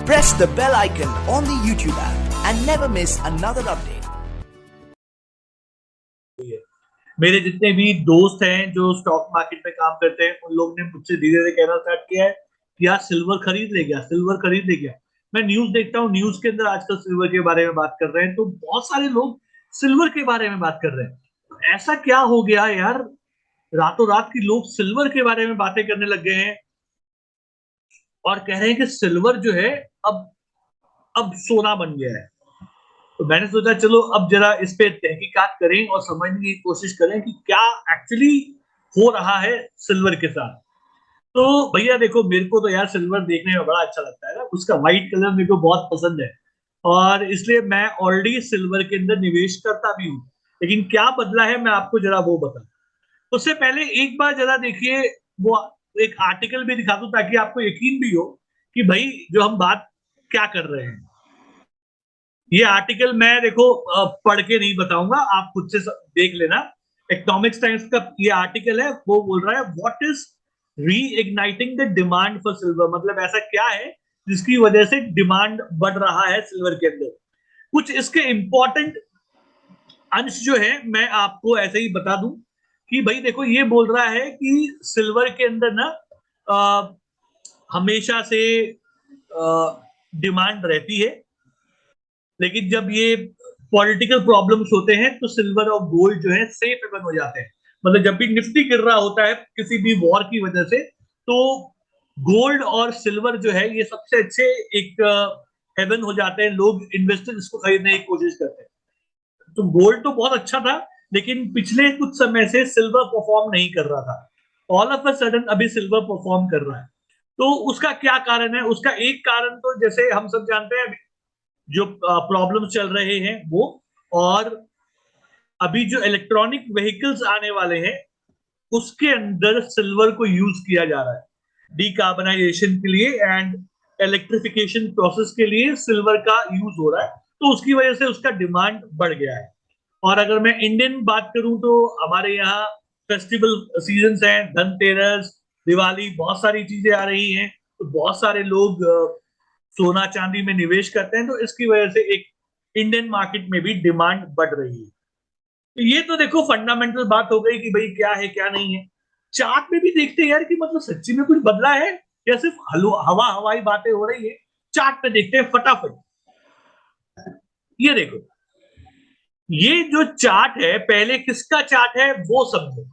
Press the bell icon on the YouTube app and never miss another update. मेरे जितने भी दोस्त हैं जो स्टॉक मार्केट में काम करते हैं उन लोग ने मुझसे धीरे धीरे कहना स्टार्ट किया है कि यार सिल्वर खरीद ले गया, सिल्वर खरीद ले गया। मैं न्यूज देखता हूँ, न्यूज के अंदर आजकल सिल्वर के बारे में बात कर रहे हैं, तो बहुत सारे लोग सिल्वर के बारे में बात कर रहे हैं। ऐसा क्या हो गया यार, रातों रात की लोग सिल्वर के बारे में बातें करने लग गए हैं और कह रहे हैं कि सिल्वर जो है अब सोना बन गया है। तो मैंने सोचा चलो अब जरा इस पे तहकीकात करें और समझने की कोशिश करें कि क्या एक्चुअली हो रहा है सिल्वर के साथ। तो भैया देखो, मेरे को तो यार सिल्वर देखने में बड़ा अच्छा लगता है ना, उसका व्हाइट कलर मेरे को बहुत पसंद है और इसलिए मैं ऑलरेडी सिल्वर के अंदर निवेश करता भी हूँ। लेकिन क्या बदला है मैं आपको जरा वो बता। उससे पहले एक बार जरा देखिए, वो एक आर्टिकल भी दिखा दूं ताकि आपको यकीन भी हो कि भाई जो हम बात क्या कर रहे हैं। ये आर्टिकल मैं देखो पढ़ के नहीं बताऊंगा, आप खुद से देख लेना। इकोनॉमिक्स टाइम्स का ये आर्टिकल है, वो बोल रहा है व्हाट इज री igniting the demand for silver. मतलब ऐसा क्या है जिसकी वजह से डिमांड बढ़ रहा है सिल्वर के अंदर। कुछ इसके इंपॉर्टेंट अंश जो है मैं आपको ऐसे ही बता दूं कि भाई देखो, ये बोल रहा है कि सिल्वर के अंदर ना हमेशा से डिमांड रहती है, लेकिन जब ये पॉलिटिकल प्रॉब्लम्स होते हैं तो सिल्वर और गोल्ड जो है सेफ हेवन हो जाते हैं। मतलब जब भी निफ्टी गिर रहा होता है किसी भी वॉर की वजह से, तो गोल्ड और सिल्वर जो है ये सबसे अच्छे एक हेवन हो जाते हैं। लोग इन्वेस्टर इसको खरीदने की कोशिश करते हैं। तो गोल्ड तो बहुत अच्छा था, लेकिन पिछले कुछ समय से सिल्वर परफॉर्म नहीं कर रहा था। ऑल ऑफ अ सडन अभी सिल्वर परफॉर्म कर रहा है। तो उसका क्या कारण है? उसका एक कारण तो जैसे हम सब जानते हैं, जो प्रॉब्लम चल रहे हैं वो, और अभी जो इलेक्ट्रॉनिक व्हीकल्स आने वाले हैं उसके अंदर सिल्वर को यूज किया जा रहा है डिकार्बनाइजेशन के लिए एंड इलेक्ट्रिफिकेशन प्रोसेस के लिए सिल्वर का यूज हो रहा है। तो उसकी वजह से उसका डिमांड बढ़ गया है। और अगर मैं इंडियन बात करूं तो हमारे यहाँ फेस्टिवल सीजन हैं, धनतेरस, दिवाली, बहुत सारी चीजें आ रही हैं, तो बहुत सारे लोग सोना चांदी में निवेश करते हैं। तो इसकी वजह से एक इंडियन मार्केट में भी डिमांड बढ़ रही है। तो ये तो देखो फंडामेंटल बात हो गई कि भाई क्या है क्या नहीं है। चार्ट में भी देखते हैं यार कि मतलब सच्ची में कुछ बदला है या सिर्फ हवा हवाई बातें हो रही है। चार्ट पे देखते हैं फटाफट। ये देखो, ये जो चार्ट है, पहले किसका चार्ट है वो समझो।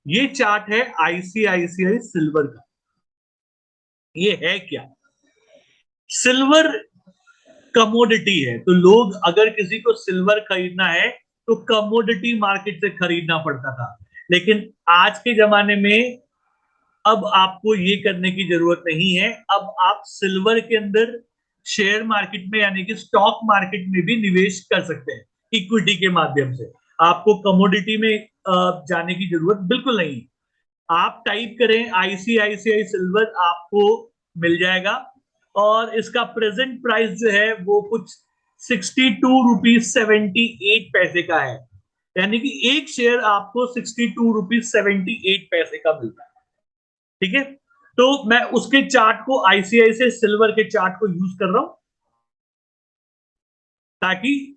ये चार्ट है आईसीआईसीआई सिल्वर का। ये है क्या? सिल्वर कमोडिटी है, तो लोग अगर किसी को सिल्वर खरीदना है तो कमोडिटी मार्केट से खरीदना पड़ता था। लेकिन आज के जमाने में अब आपको ये करने की जरूरत नहीं है। अब आप सिल्वर के अंदर शेयर मार्केट में यानी कि स्टॉक मार्केट में भी निवेश कर सकते हैं इक्विटी के माध्यम से। आपको कमोडिटी में जाने की जरूरत बिल्कुल नहीं। आप टाइप करें आईसीआईसीआई सिल्वर, आपको मिल जाएगा। और इसका प्रेजेंट प्राइस जो है वो कुछ 62 रुपीज 78 पैसे का है। यानी कि एक शेयर आपको 62 रुपीज 78 पैसे का मिलता है। ठीक है, तो मैं उसके चार्ट को, आईसीआईसीआई सिल्वर के चार्ट को यूज कर रहा हूं ताकि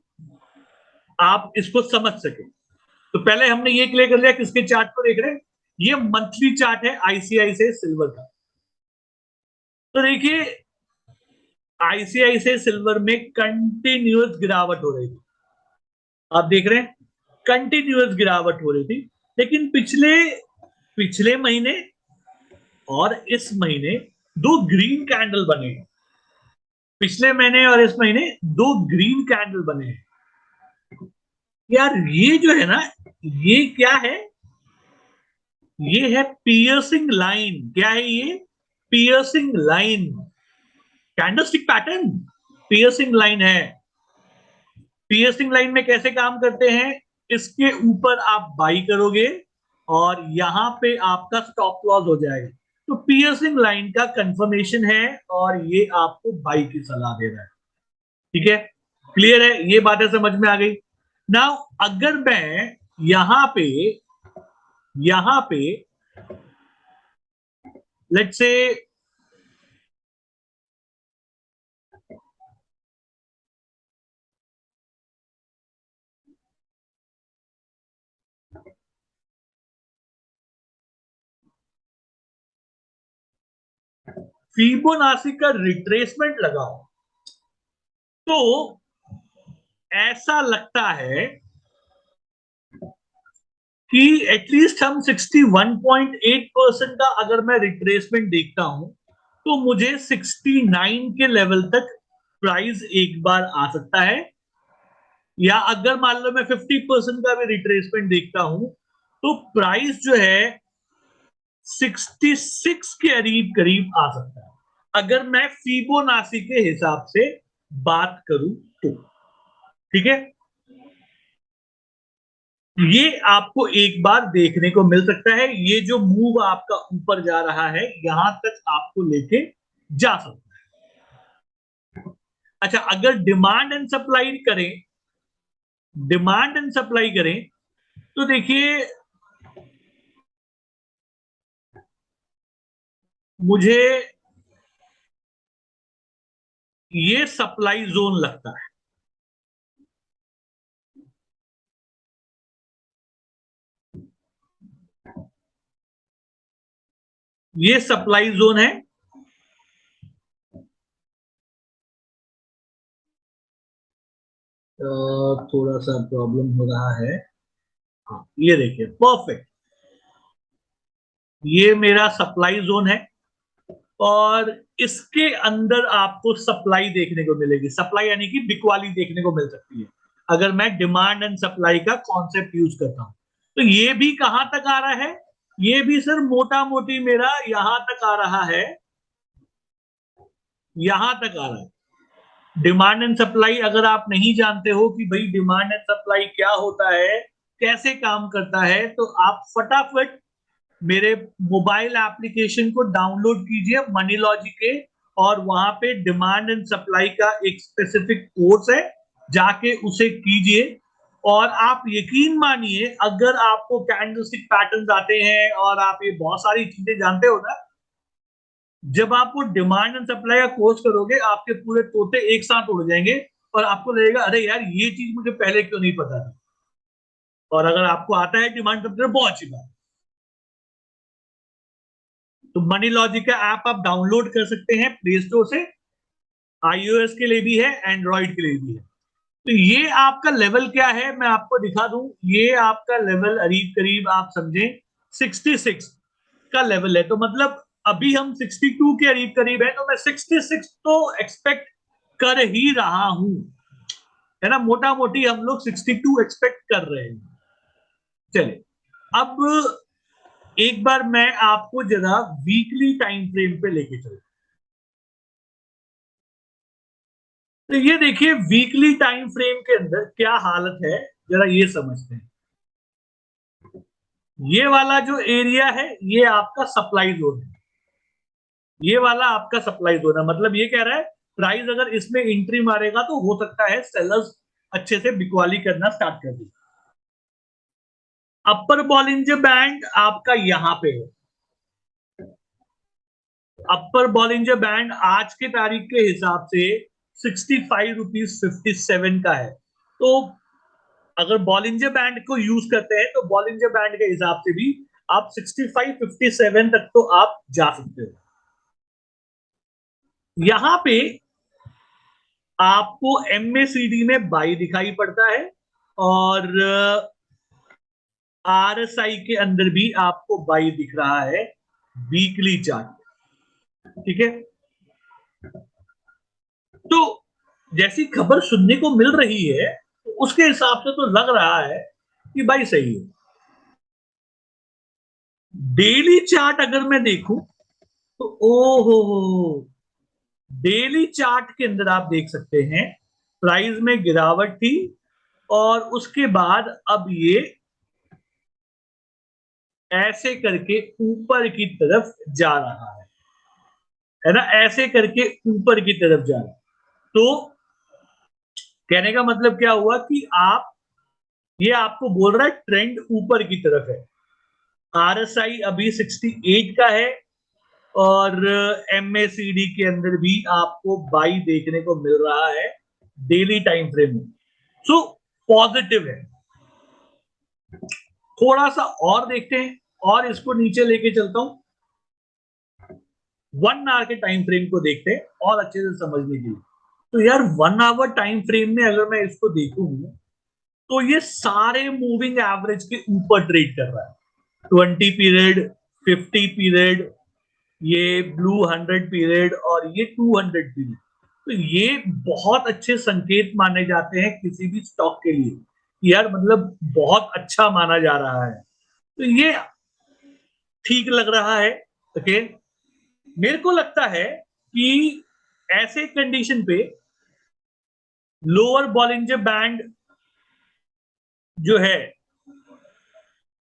आप इसको समझ सके। तो पहले हमने ये क्लियर कर लिया किसके चार्ट को देख रहे हैं। ये मंथली चार्ट है आईसीआईसीआई सिल्वर का। तो देखिए, आईसीआईसीआई सिल्वर में कंटिन्यूअस गिरावट हो रही थी। आप देख रहे हैं कंटिन्यूअस गिरावट हो रही थी। लेकिन पिछले पिछले महीने और इस महीने दो ग्रीन कैंडल बने हैं। पिछले महीने और इस महीने दो ग्रीन कैंडल बने हैं। यार ये जो है ना, ये क्या है? ये है पियर्सिंग लाइन। क्या है ये? Piercing line, candlestick pattern piercing line है। पियर्सिंग लाइन में कैसे काम करते हैं? इसके ऊपर आप बाई करोगे और यहां पे आपका स्टॉप लॉस हो जाएगा। तो पियर्सिंग लाइन का कंफर्मेशन है और ये आपको बाई की सलाह दे रहा है। ठीक है, क्लियर है? ये बातें समझ में आ गई। नाउ अगर मैं यहां पे लेट्स से फिबोनाची का रिट्रेसमेंट लगाओ तो ऐसा लगता है कि एटलीस्ट हम 61.8% का अगर मैं रिट्रेसमेंट देखता हूं तो मुझे 69 के लेवल तक प्राइस एक बार आ सकता है, या अगर मान लो मैं 50% का भी रिट्रेसमेंट देखता हूं तो प्राइस जो है 66 के करीब करीब आ सकता है, अगर मैं फिबोनाची के हिसाब से बात करूं तो। ठीक है, ये आपको एक बार देखने को मिल सकता है, ये जो मूव आपका ऊपर जा रहा है यहां तक आपको लेके जा सकता है। अच्छा, अगर डिमांड एंड सप्लाई करें तो देखिए मुझे ये सप्लाई जोन लगता है, ये सप्लाई जोन है। थोड़ा सा प्रॉब्लम हो रहा है। हाँ, ये देखिए परफेक्ट, ये मेरा सप्लाई जोन है और इसके अंदर आपको सप्लाई देखने को मिलेगी, सप्लाई यानी कि बिकवाली देखने को मिल सकती है अगर मैं डिमांड एंड सप्लाई का कॉन्सेप्ट यूज करता हूं। तो ये भी कहां तक आ रहा है, ये भी सर मोटा मोटी मेरा यहां तक आ रहा है, यहां तक आ रहा है। डिमांड एंड सप्लाई अगर आप नहीं जानते हो कि भाई डिमांड एंड सप्लाई क्या होता है, कैसे काम करता है, तो आप फटाफट मेरे मोबाइल एप्लीकेशन को डाउनलोड कीजिए मनी लॉजिक के, और वहां पे डिमांड एंड सप्लाई का एक स्पेसिफिक कोर्स है, जाके उसे कीजिए। और आप यकीन मानिए अगर आपको कैंडलस्टिक पैटर्न्स आते हैं और आप ये बहुत सारी चीजें जानते हो ना, जब आप वो डिमांड एंड सप्लाई का कोर्स करोगे आपके पूरे तोते एक साथ उड़ जाएंगे और आपको लगेगा अरे यार ये चीज मुझे पहले क्यों नहीं पता था। और अगर आपको आता है डिमांड सप्लाई, बहुत अच्छी बात। तो मनी लॉजिक का ऐप आप डाउनलोड कर सकते हैं प्ले स्टोर से, आईओएस के लिए भी है, एंड्रॉइड के लिए भी है। तो ये आपका लेवल क्या है मैं आपको दिखा दूं, ये आपका लेवल करीब करीब आप समझें 66 का लेवल है। तो मतलब अभी हम 62 के करीब करीब है, तो मैं 66 तो एक्सपेक्ट कर ही रहा हूं, है ना, मोटा मोटी हम लोग 62 एक्सपेक्ट कर रहे हैं। चलिए, अब एक बार मैं आपको जरा वीकली टाइम फ्रेम पे लेके चलूं। तो ये देखिए वीकली टाइम फ्रेम के अंदर क्या हालत है, जरा ये समझते हैं। ये वाला जो एरिया है ये आपका सप्लाई जोन है, ये वाला आपका सप्लाई जोन है, मतलब ये कह रहा है प्राइस अगर इसमें एंट्री मारेगा तो हो सकता है सेलर्स अच्छे से बिकवाली करना स्टार्ट कर दे। अपर बॉलिंजर बैंड आपका यहां पे है, अपर बॉलिंजर बैंड आज के तारीख के हिसाब से 65 रुपीज 57 का है। तो अगर बॉलिंजर बैंड को यूज करते हैं तो बॉलिंजर बैंड के हिसाब से भी आप 65 57 तक तो आप जा सकते हो। यहां पे आपको एमएसीडी में बाई दिखाई पड़ता है और आरएसआई के अंदर भी आपको बाई दिख रहा है वीकली चार्ट। ठीक है, तो जैसी खबर सुनने को मिल रही है तो उसके हिसाब से तो लग रहा है कि भाई सही है। डेली चार्ट अगर मैं देखूं तो ओ हो, डेली चार्ट के अंदर आप देख सकते हैं प्राइस में गिरावट थी और उसके बाद अब ये ऐसे करके ऊपर की तरफ जा रहा है ना, ऐसे करके ऊपर की तरफ जा रहा है। तो कहने का मतलब क्या हुआ कि आप, ये आपको बोल रहा है ट्रेंड ऊपर की तरफ है। आरएसआई अभी 68 का है और एमएसीडी के अंदर भी आपको बाई देखने को मिल रहा है डेली टाइम फ्रेम में। सो पॉजिटिव है। थोड़ा सा और देखते हैं और इसको नीचे लेके चलता हूं। 1 आवर के टाइम फ्रेम को देखते हैं और अच्छे से समझने के लिए। तो यार 1 आवर टाइम फ्रेम में अगर मैं इसको देखूं तो ये सारे मूविंग एवरेज के ऊपर ट्रेड कर रहा है। 20 पीरियड, 50 पीरियड, ये ब्लू 100 पीरियड और ये 200 पीरियड। तो ये बहुत अच्छे संकेत माने जाते हैं किसी भी स्टॉक के लिए, यार मतलब बहुत अच्छा माना जा रहा है। तो ये ठीक लग रहा है। ओके, मेरे को लगता है कि ऐसे कंडीशन पे लोअर बॉलिंजर बैंड जो है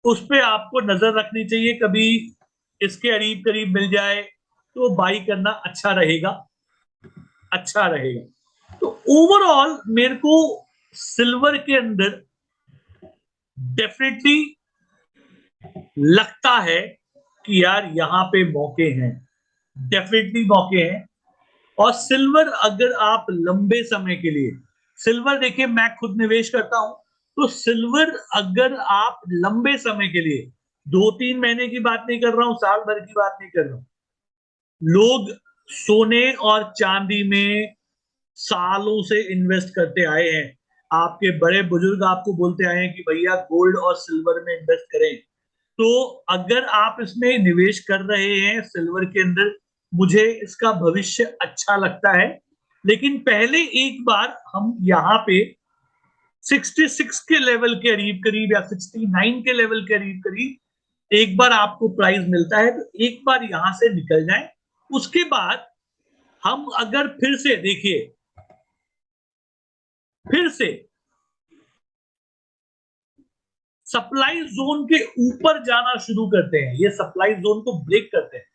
उस पे आपको नजर रखनी चाहिए, कभी इसके करीब करीब मिल जाए तो बाई करना अच्छा रहेगा, अच्छा रहेगा। तो ओवरऑल मेरे को सिल्वर के अंदर डेफिनेटली लगता है कि यार यहां पे मौके हैं, डेफिनेटली मौके हैं। और सिल्वर अगर आप लंबे समय के लिए, सिल्वर देखिए मैं खुद निवेश करता हूं, तो सिल्वर अगर आप लंबे समय के लिए, 2-3 महीने की बात नहीं कर रहा हूं, साल भर की बात नहीं कर रहा हूं, लोग सोने और चांदी में सालों से इन्वेस्ट करते आए हैं। आपके बड़े बुजुर्ग आपको बोलते आए हैं कि भैया गोल्ड और सिल्वर में इन्वेस्ट करें। तो अगर आप इसमें निवेश कर रहे हैं सिल्वर के अंदर, मुझे इसका भविष्य अच्छा लगता है। लेकिन पहले एक बार हम यहाँ पे 66 के लेवल के करीब करीब या 69 के लेवल के करीब करीब एक बार आपको प्राइस मिलता है, तो एक बार यहां से निकल जाए। उसके बाद हम अगर फिर से देखिए, फिर से सप्लाई जोन के ऊपर जाना शुरू करते हैं, ये सप्लाई जोन को ब्रेक करते हैं,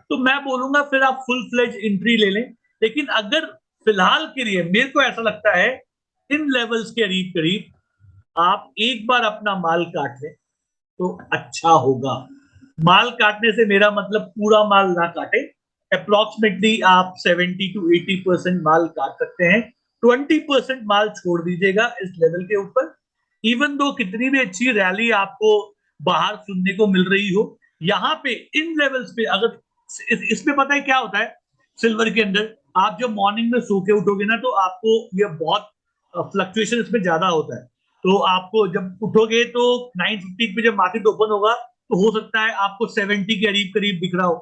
तो मैं बोलूंगा फिर आप फुल फ्लेज एंट्री ले लें। लेकिन अगर फिलहाल के लिए मेरे को ऐसा लगता है इन लेवल्स के करीब करीब आप एक बार अपना माल काट लें तो अच्छा होगा। माल काटने से मेरा मतलब पूरा माल ना काटे, अप्रोक्सीमेटली आप 70 to 80% माल काट सकते हैं, 20% माल छोड़ दीजिएगा इस लेवल के ऊपर। इवन दो कितनी भी अच्छी रैली आपको बाहर सुनने को मिल रही हो, यहाँ पे इन लेवल्स पे अगर इसमें पता है क्या होता है, सिल्वर के अंदर आप जब मॉर्निंग में सो के उठोगे ना तो आपको ये बहुत फ्लक्चुएशन इसमें ज्यादा होता है। तो आपको जब उठोगे तो 9:50 पे जब मार्केट ओपन होगा तो हो सकता है आपको 70 के करीब करीब दिख रहा हो,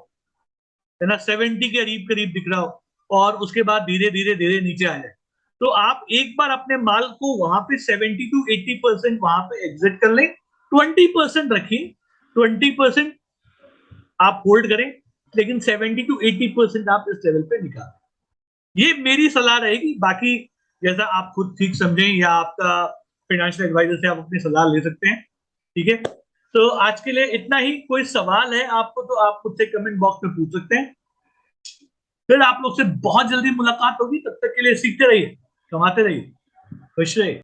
है ना, 70 के करीब करीब दिख रहा हो और उसके बाद धीरे धीरे धीरे नीचे आ जाए। तो आप एक बार अपने माल को वहां पे 70 to 80% वहां पे एग्जिट कर लें, 20% रखिए, 20% आप होल्ड करें, लेकिन 70 to 80% आप इस लेवल पे निकालें। ये मेरी सलाह रहेगी। बाकी जैसा आप खुद ठीक समझें या आपका फाइनेंशियल एडवाइजर से आप अपनी सलाह ले सकते हैं। ठीक है, तो आज के लिए इतना ही। कोई सवाल है आपको तो आप मुझसे कमेंट बॉक्स में पूछ सकते हैं। फिर आप लोग से बहुत जल्दी मुलाकात होगी, तब तक के लिए सीखते रहिए, कमाते रहिए, खुश रहिए।